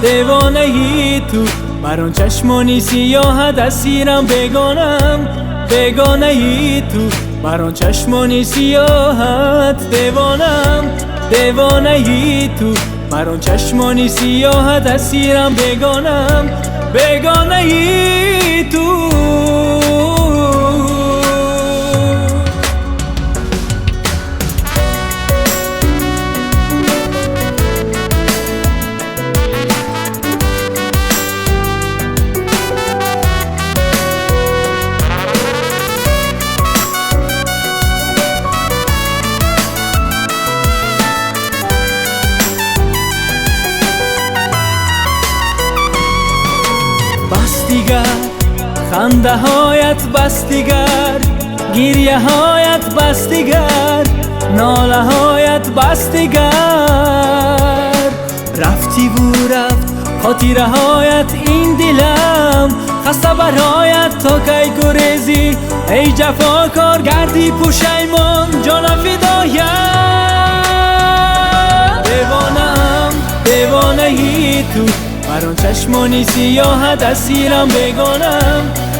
دیوانه ای تو، بر آن چشمانی سیاهت اسیرم. بیگانه ای تو، بر آن چشمانی سیاهت. دیوانه ای تو، بر آن چشمانی سیاهت اسیرم. بیگانه ای تو. بس دیگر خنده هایت، بس دیگر گریه هایت، بس دیگر ناله هایت، بس دیگر رفتی و رفت خاطره هایت. این دلم خسته برایت، تا کی گریزی ای جفاکار؟ گردی پشیمان جان فدایت. دیوانه ای تو، بر آن چشمانی سیاهت اسیرم.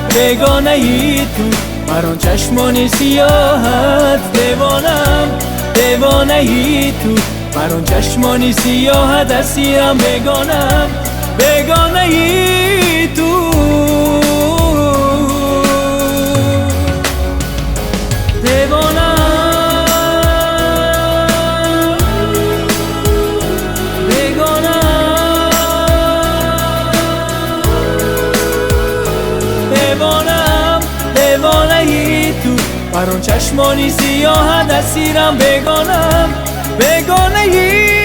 بیگانه ای تو، بر آن چشمانی سیاهت. دیوانه ای تو، بر آن چشمانی سیاهت اسیرم. بیگانه ای تو. دیوانه ای تو، بر آن چشمانی سیاهت اسیرم. بیگانه ای